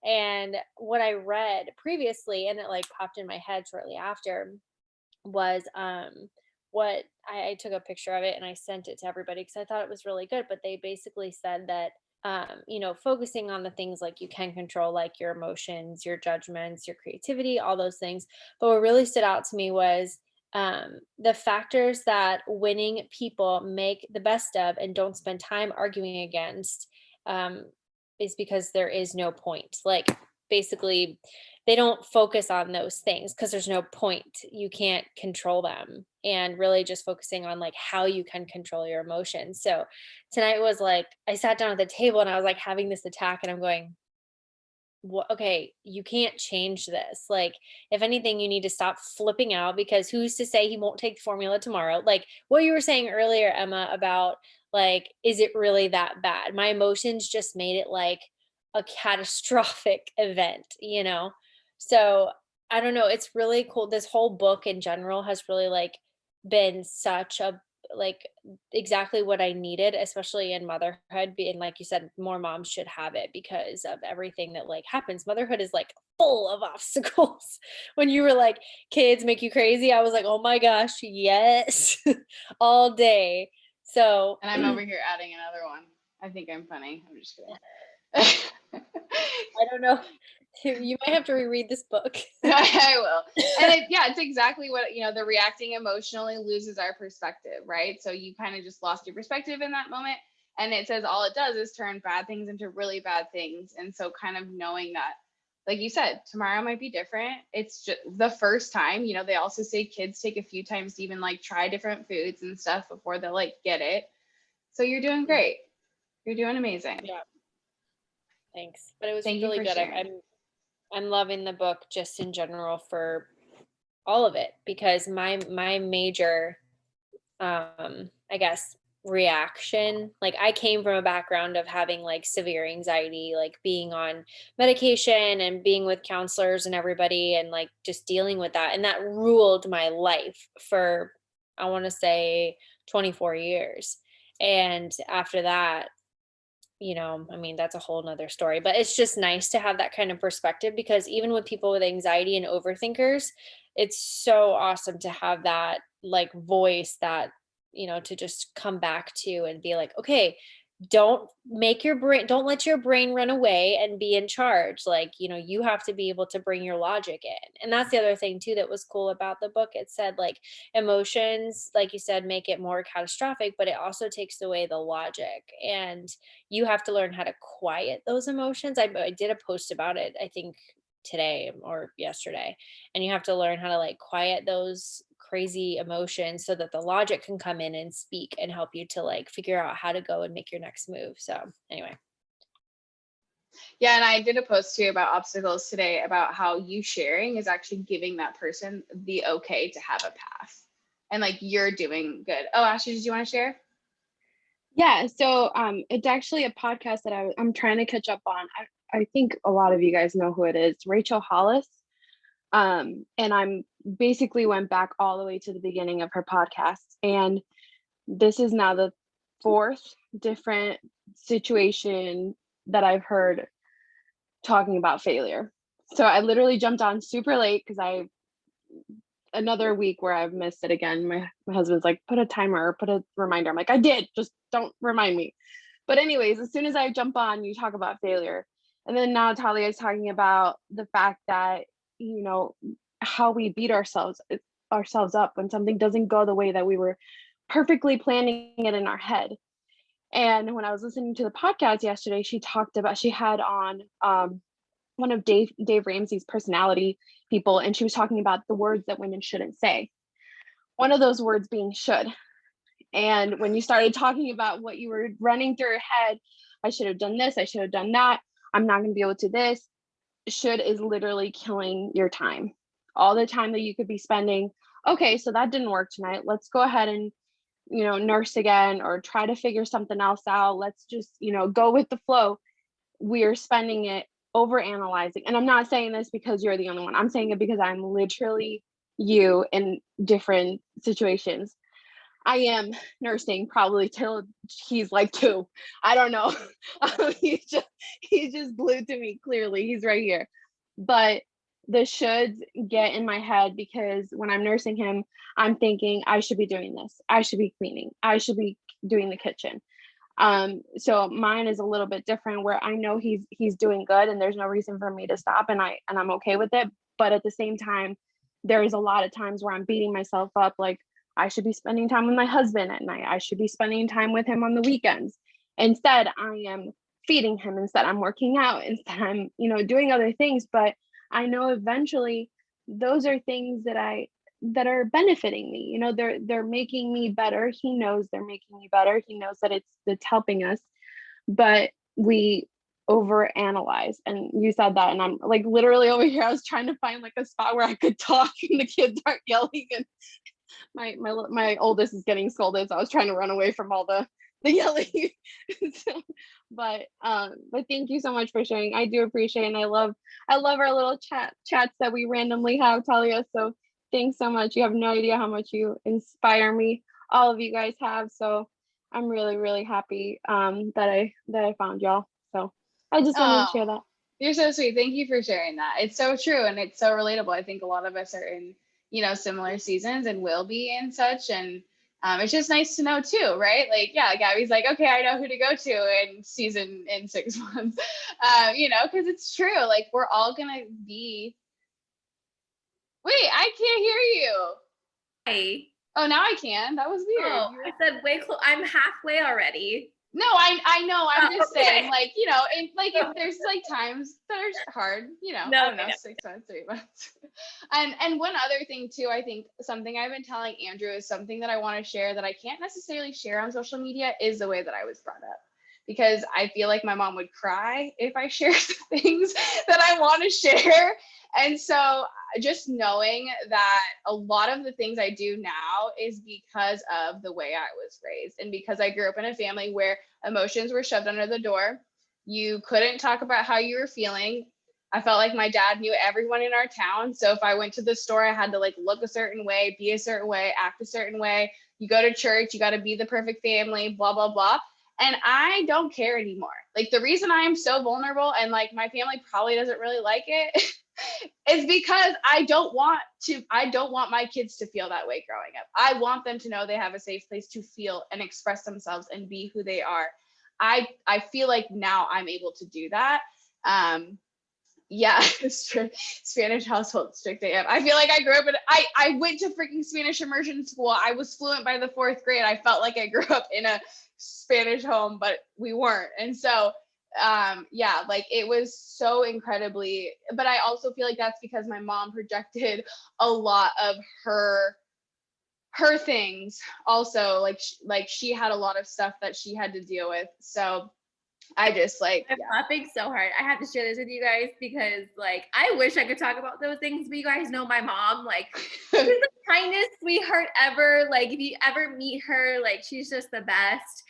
And what I read previously, and it like popped in my head shortly after, was what I took a picture of it and I sent it to everybody because I thought it was really good. But they basically said that focusing on the things like you can control, like your emotions, your judgments, your creativity, all those things. But what really stood out to me was the factors that winning people make the best of and don't spend time arguing against, um, is because there is no point. Like, basically, they don't focus on those things because there's no point. You can't control them. And really just focusing on like how you can control your emotions. So tonight was like, I sat down at the table and I was like having this attack, and I'm going, what, okay, you can't change this. Like, if anything, you need to stop flipping out, because who's to say he won't take formula tomorrow? Like what you were saying earlier, Emma, about like, is it really that bad? My emotions just made it like a catastrophic event, you know? So I don't know. It's really cool. This whole book in general has really like been such a like exactly what I needed, especially in motherhood. And like you said, more moms should have it because of everything that like happens. Motherhood is like full of obstacles. When you were like, kids make you crazy, I was like, oh my gosh, yes, all day. So, And I'm over here adding another one. I think I'm funny. I'm just kidding. I don't know. You might have to reread this book. I will. And yeah, it's exactly what, the reacting emotionally loses our perspective, right? So you kind of just lost your perspective in that moment. And it says all it does is turn bad things into really bad things. And so kind of knowing that, like you said, tomorrow might be different. It's just the first time, they also say kids take a few times to even like try different foods and stuff before they like get it. So you're doing great. You're doing amazing. Yeah. Thanks. But it was Thank you really for good. sharing. I'm loving the book just in general for all of it, because my major I guess reaction, like I came from a background of having like severe anxiety, like being on medication and being with counselors and everybody, and like just dealing with that, and that ruled my life for, I want to say, 24 years. And after that, I mean, that's a whole nother story, but it's just nice to have that kind of perspective, because even with people with anxiety and overthinkers, it's so awesome to have that like voice that, to just come back to and be like, okay, don't let your brain run away and be in charge. Like, you have to be able to bring your logic in. And that's the other thing too that was cool about the book. It said like emotions, like you said, make it more catastrophic, but it also takes away the logic. And you have to learn how to quiet those emotions. I did a post about it, I think today or yesterday. And you have to learn how to like quiet those crazy emotions so that the logic can come in and speak and help you to like figure out how to go and make your next move. So anyway. Yeah, and I did a post too about obstacles today, about how you sharing is actually giving that person the okay to have a path. And like you're doing good. Oh, Ashley, did you want to share? Yeah, so it's actually a podcast that I'm trying to catch up on. I think a lot of you guys know who it is, Rachel Hollis. And I'm basically went back all the way to the beginning of her podcast. And this is now the fourth different situation that I've heard talking about failure. So I literally jumped on super late because another week where I've missed it again. My husband's like, put a timer or put a reminder. I'm like, I did, just don't remind me. But anyways, as soon as I jump on, you talk about failure. And then now Talia is talking about the fact that, how we beat ourselves up when something doesn't go the way that we were perfectly planning it in our head. And when I was listening to the podcast yesterday, she had on one of Dave Ramsey's personality people, and she was talking about the words that women shouldn't say. One of those words being should. And when you started talking about what you were running through your head, I should have done this, I should have done that, I'm not going to be able to do this. Should is literally killing your time. All the time that you could be spending, okay, so that didn't work tonight. Let's go ahead and, nurse again or try to figure something else out. Let's just, go with the flow. We are spending it over analyzing. And I'm not saying this because you're the only one. I'm saying it because I'm literally you in different situations. I am nursing probably till he's like 2. I don't know. He's just glued to me. Clearly, he's right here. But the shoulds get in my head because when I'm nursing him, I'm thinking I should be doing this. I should be cleaning. I should be doing the kitchen. So mine is a little bit different where I know he's doing good and there's no reason for me to stop, and I'm okay with it. But at the same time, there's a lot of times where I'm beating myself up, like I should be spending time with my husband at night. I should be spending time with him on the weekends. Instead, I am feeding him. Instead, I'm working out. Instead, I'm, doing other things. But I know eventually those are things that are benefiting me. They're making me better. He knows they're making me better. He knows that it's helping us. But we overanalyze, and you said that, and I'm like literally over here. I was trying to find like a spot where I could talk and the kids aren't yelling, and my oldest is getting scolded, so I was trying to run away from all the yelling. So, but thank you so much for sharing. I do appreciate it, and I love our little chats that we randomly have, Talia. So thanks so much. You have no idea how much you inspire me. All of you guys have. So I'm really, really happy that I found y'all. So I just wanted to share that. You're so sweet. Thank you for sharing that. It's so true, and it's so relatable. I think a lot of us are in, similar seasons and will be in such. And it's just nice to know too, right? Like, yeah, Gabby's like, okay, I know who to go to in 6 months, because it's true. Like, we're all gonna be. Wait, I can't hear you. Hey. Oh, now I can. That was weird. Oh, I said way close. I'm halfway already. No, I know. I'm just saying, like, and like if there's like times that are hard, I don't know, 6 months, 3 months. And one other thing too, I think something I've been telling Andrew is something that I want to share that I can't necessarily share on social media is the way that I was brought up. Because I feel like my mom would cry if I shared things that I want to share. And so just knowing that a lot of the things I do now is because of the way I was raised, and because I grew up in a family where emotions were shoved under the door. You couldn't talk about how you were feeling. I felt like my dad knew everyone in our town. So if I went to the store, I had to like look a certain way, be a certain way, act a certain way. You go to church, you got to be the perfect family, blah, blah, blah. And I don't care anymore. Like, the reason I am so vulnerable and like my family probably doesn't really like it is because I don't want my kids to feel that way growing up. I want them to know they have a safe place to feel and express themselves and be who they are. I feel like now I'm able to do that. Yeah, Spanish household strict AF. I feel like I grew up I went to freaking Spanish immersion school. I was fluent by the 4th grade. I felt like I grew up in a Spanish home, but we weren't. And so yeah, like it was so incredibly, but I also feel like that's because my mom projected a lot of her things also, like she had a lot of stuff that she had to deal with. So I just I'm laughing so hard. I have to share this with you guys because like I wish I could talk about those things, but you guys know my mom, like she's the kindest sweetheart ever. Like if you ever meet her, like she's just the best.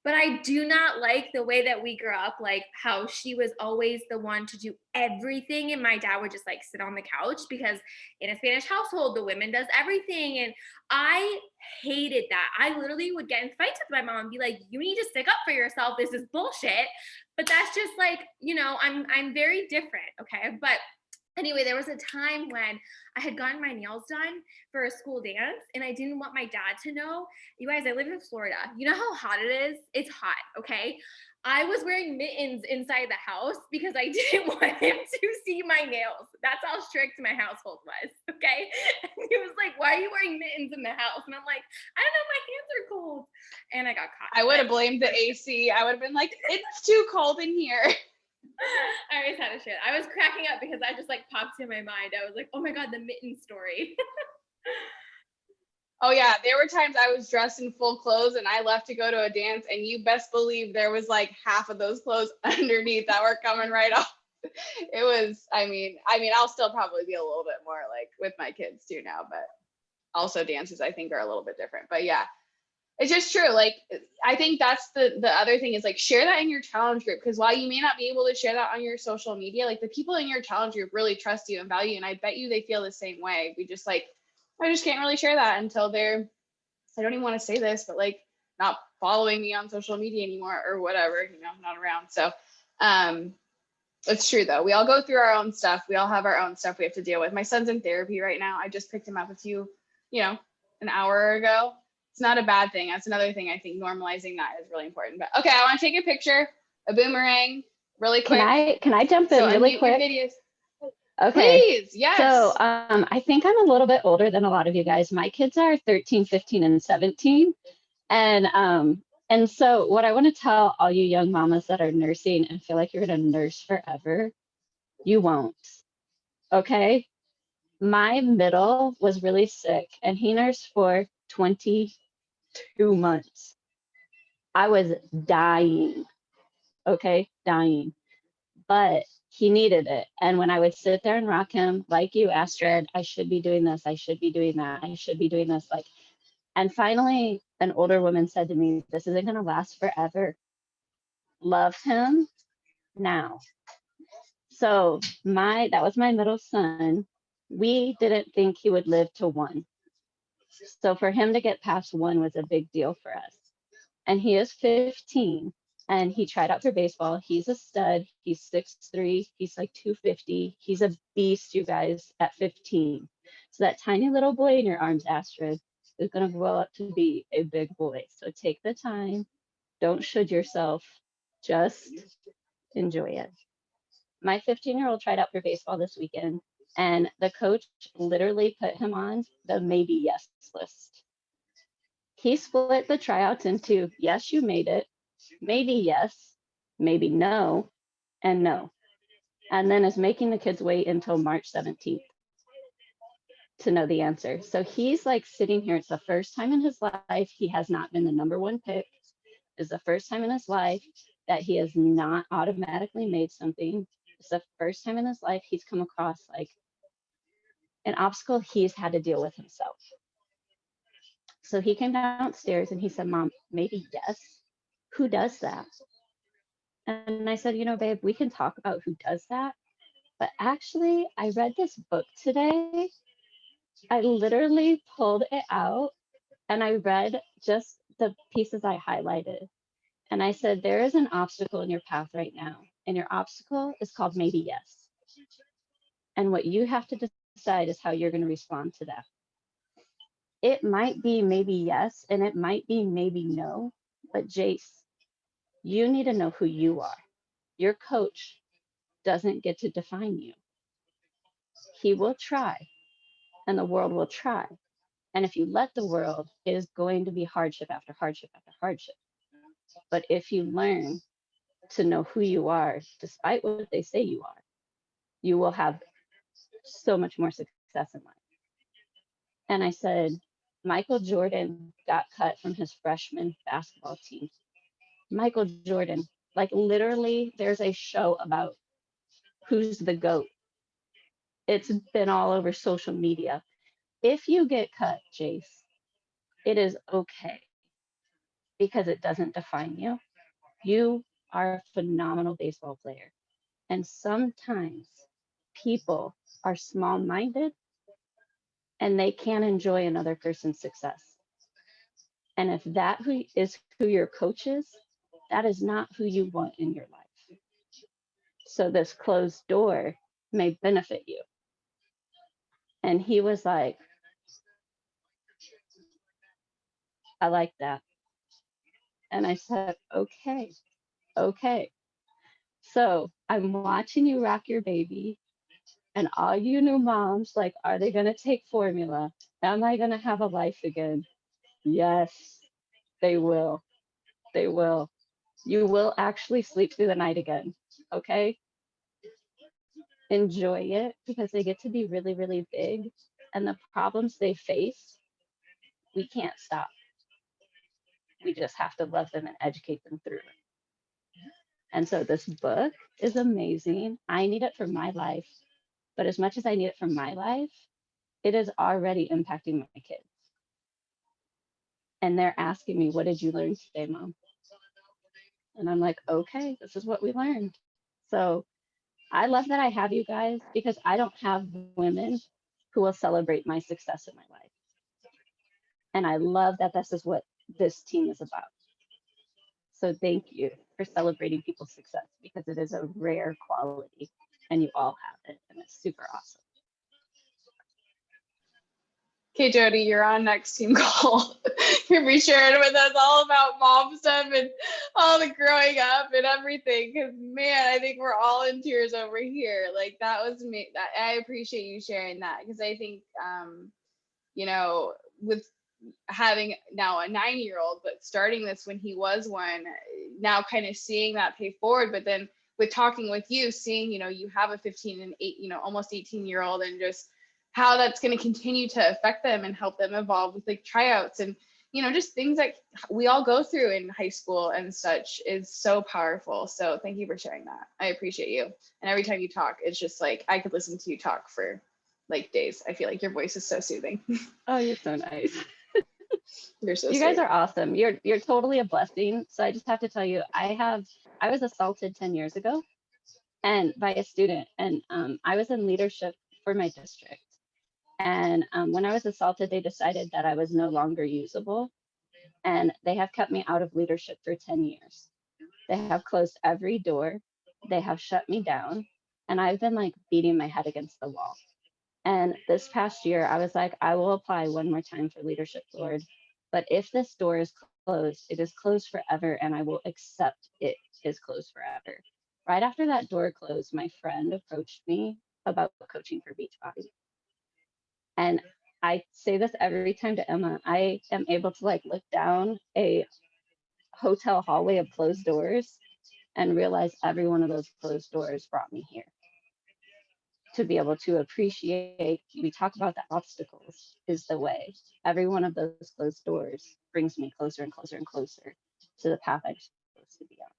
But I do not like the way that we grew up, like how she was always the one to do everything. And my dad would just like sit on the couch because in a Spanish household, the women does everything. And I hated that. I literally would get in fights with my mom and be like, you need to stick up for yourself. This is bullshit. But that's just like, I'm very different. Okay. But anyway, there was a time when I had gotten my nails done for a school dance and I didn't want my dad to know. You guys, I live in Florida. You know how hot it is? It's hot, okay? I was wearing mittens inside the house because I didn't want him to see my nails. That's how strict my household was, okay? And he was like, why are you wearing mittens in the house? And I'm like, I don't know, my hands are cold. And I got caught. I would have blamed the AC. I would have been like, it's too cold in here. I always had a shit. I was cracking up because I just like popped in my mind. I was like, oh my God, the mitten story. Oh yeah, there were times I was dressed in full clothes and I left to go to a dance, and you best believe there was like half of those clothes underneath that were coming right off. It was, I mean, I'll still probably be a little bit more like with my kids too now, but also dances I think are a little bit different. But yeah, it's just true. Like, I think that's the other thing is like share that in your challenge group, because while you may not be able to share that on your social media, like the people in your challenge group really trust you and value you, and I bet you they feel the same way. We just like, I just can't really share that until they're I don't even want to say this, but like not following me on social media anymore or whatever, not around. So it's true though. We all go through our own stuff. We all have our own stuff we have to deal with. My son's in therapy right now. I just picked him up an hour ago. It's not a bad thing. That's another thing. I think normalizing that is really important. But okay, I want to take a picture, a boomerang, really quick. Can I jump in So really unmute quick? your videos. Okay. Please, yes. So I think I'm a little bit older than a lot of you guys. My kids are 13, 15, and 17. And so what I want to tell all you young mamas that are nursing and feel like you're going to nurse forever, you won't. Okay? My middle was really sick and he nursed for 22 months. I was dying. Okay? Dying. But he needed it. And when I would sit there and rock him, like you, Astrid, I should be doing this, I should be doing that, I should be doing this. And finally, an older woman said to me, this isn't going to last forever. Love him now. So that was my middle son. We didn't think he would live to 1. So for him to get past 1 was a big deal for us. And he is 15 and he tried out for baseball. He's a stud. He's 6'3". He's like 250. He's a beast, you guys, at 15. So that tiny little boy in your arms, Astrid, is going to grow up to be a big boy. So take the time. Don't should yourself. Just enjoy it. My 15-year-old tried out for baseball this weekend, and the coach literally put him on the maybe yes list. He split the tryouts into yes, you made it, maybe yes, maybe no, and no. And then is making the kids wait until March 17th to know the answer. So he's like sitting here. It's the first time in his life he has not been the number 1 pick. It's the first time in his life that he has not automatically made something. It's the first time in his life he's come across like an obstacle he's had to deal with himself. So he came downstairs and he said, Mom, maybe yes. Who does that? And I said, babe, we can talk about who does that. But actually, I read this book today. I literally pulled it out and I read just the pieces I highlighted. And I said, there is an obstacle in your path right now. And your obstacle is called maybe yes. And what you have to decide is how you're going to respond to that. It might be maybe yes, and it might be maybe no. But Jace, you need to know who you are. Your coach doesn't get to define you. He will try, and the world will try. And if you let the world, it is going to be hardship after hardship after hardship. But if you learn to know who you are, despite what they say you are, you will have so much more success in life. And I said, Michael Jordan got cut from his freshman basketball team. Michael Jordan, like literally, there's a show about who's the GOAT. It's been all over social media. If you get cut, Jace, it is okay because it doesn't define you. You are a phenomenal baseball player. And sometimes people are small minded and they can't enjoy another person's success. And if that is who your coach is, that is not who you want in your life. So this closed door may benefit you. And he was like, I like that. And I said, okay. So I'm watching you rock your baby. And all you new moms, like, are they going to take formula? Am I going to have a life again? Yes, they will. They will. You will actually sleep through the night again. Okay? Enjoy it because they get to be really, really big. And the problems they face, we can't stop. We just have to love them and educate them through it. And so this book is amazing. I need it for my life. But as much as I need it for my life, it is already impacting my kids. And they're asking me, what did you learn today, Mom? And I'm like, okay, this is what we learned. So I love that I have you guys because I don't have women who will celebrate my success in my life. And I love that this is what this team is about. So thank you for celebrating people's success, because it is a rare quality and you all have it, and it's super awesome. Okay, Jody, you're on next team call. You'll be sharing with us all about mom stuff and all the growing up and everything. Because man, I think we're all in tears over here. Like that was me. I appreciate you sharing that, because I think, you know, with having now a 9-year-old, but starting this when he was 1, now kind of seeing that pay forward. But then with talking with you, seeing, you know, you have a 15 and 8, you know, almost 18-year-old, and just how that's going to continue to affect them and help them evolve with like tryouts and, you know, just things that we all go through in high school and such is so powerful. So thank you for sharing that. I appreciate you. And every time you talk, it's just like I could listen to you talk for like days. I feel like your voice is so soothing. Oh, you're so nice. You're so You sweet. guys are awesome. You're totally a blessing. So I just have to tell you, I was assaulted 10 years ago, and by a student, and I was in leadership for my district. And when I was assaulted, they decided that I was no longer usable, and they have kept me out of leadership for 10 years. They have closed every door. They have shut me down, and I've been like beating my head against the wall. And this past year, I was like, I will apply one more time for leadership, Lord. But if this door is closed, it is closed forever, and I will accept it is closed forever. Right after that door closed, my friend approached me about coaching for Beachbody. And I say this every time to Emma. I am able to like look down a hotel hallway of closed doors and realize every one of those closed doors brought me here. To be able to appreciate, we talk about the obstacles is the way. Every one of those closed doors brings me closer and closer and closer to the path I'm supposed to be on.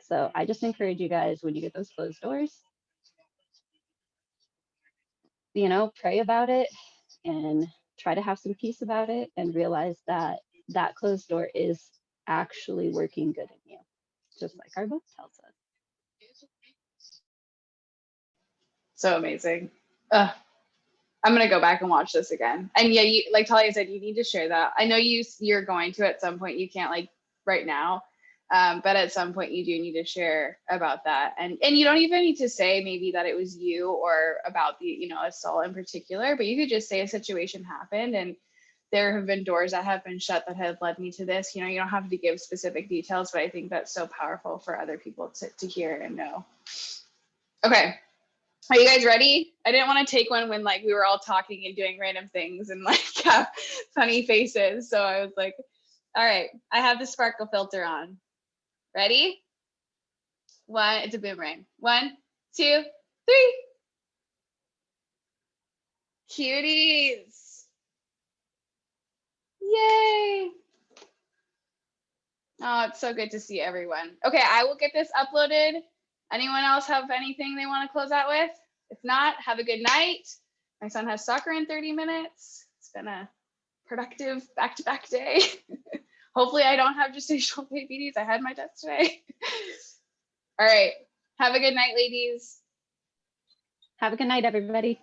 So I just encourage you guys, when you get those closed doors, you know, pray about it and try to have some peace about it, and realize that that closed door is actually working good in you, just like our book tells us. So amazing. I'm gonna go back and watch this again. And yeah, you, like Talia said, you need to share that. I know you're going to at some point. You can't like right now, but at some point you do need to share about that. And you don't even need to say maybe that it was you or about the, you know, assault in particular, but you could just say a situation happened and there have been doors that have been shut that have led me to this. You know, you don't have to give specific details, but I think that's so powerful for other people to hear and know. Okay. Are you guys ready? I didn't want to take one when like we were all talking and doing random things and like have funny faces. So I was like, all right, I have the sparkle filter on. Ready? One, it's a boomerang. 1, 2, 3. Cuties. Yay. Oh, it's so good to see everyone. Okay, I will get this uploaded. Anyone else have anything they want to close out with? If not, have a good night. My son has soccer in 30 minutes. It's been a productive back-to-back day. Hopefully I don't have gestational diabetes. I had my test today. All right. Have a good night, ladies. Have a good night, everybody.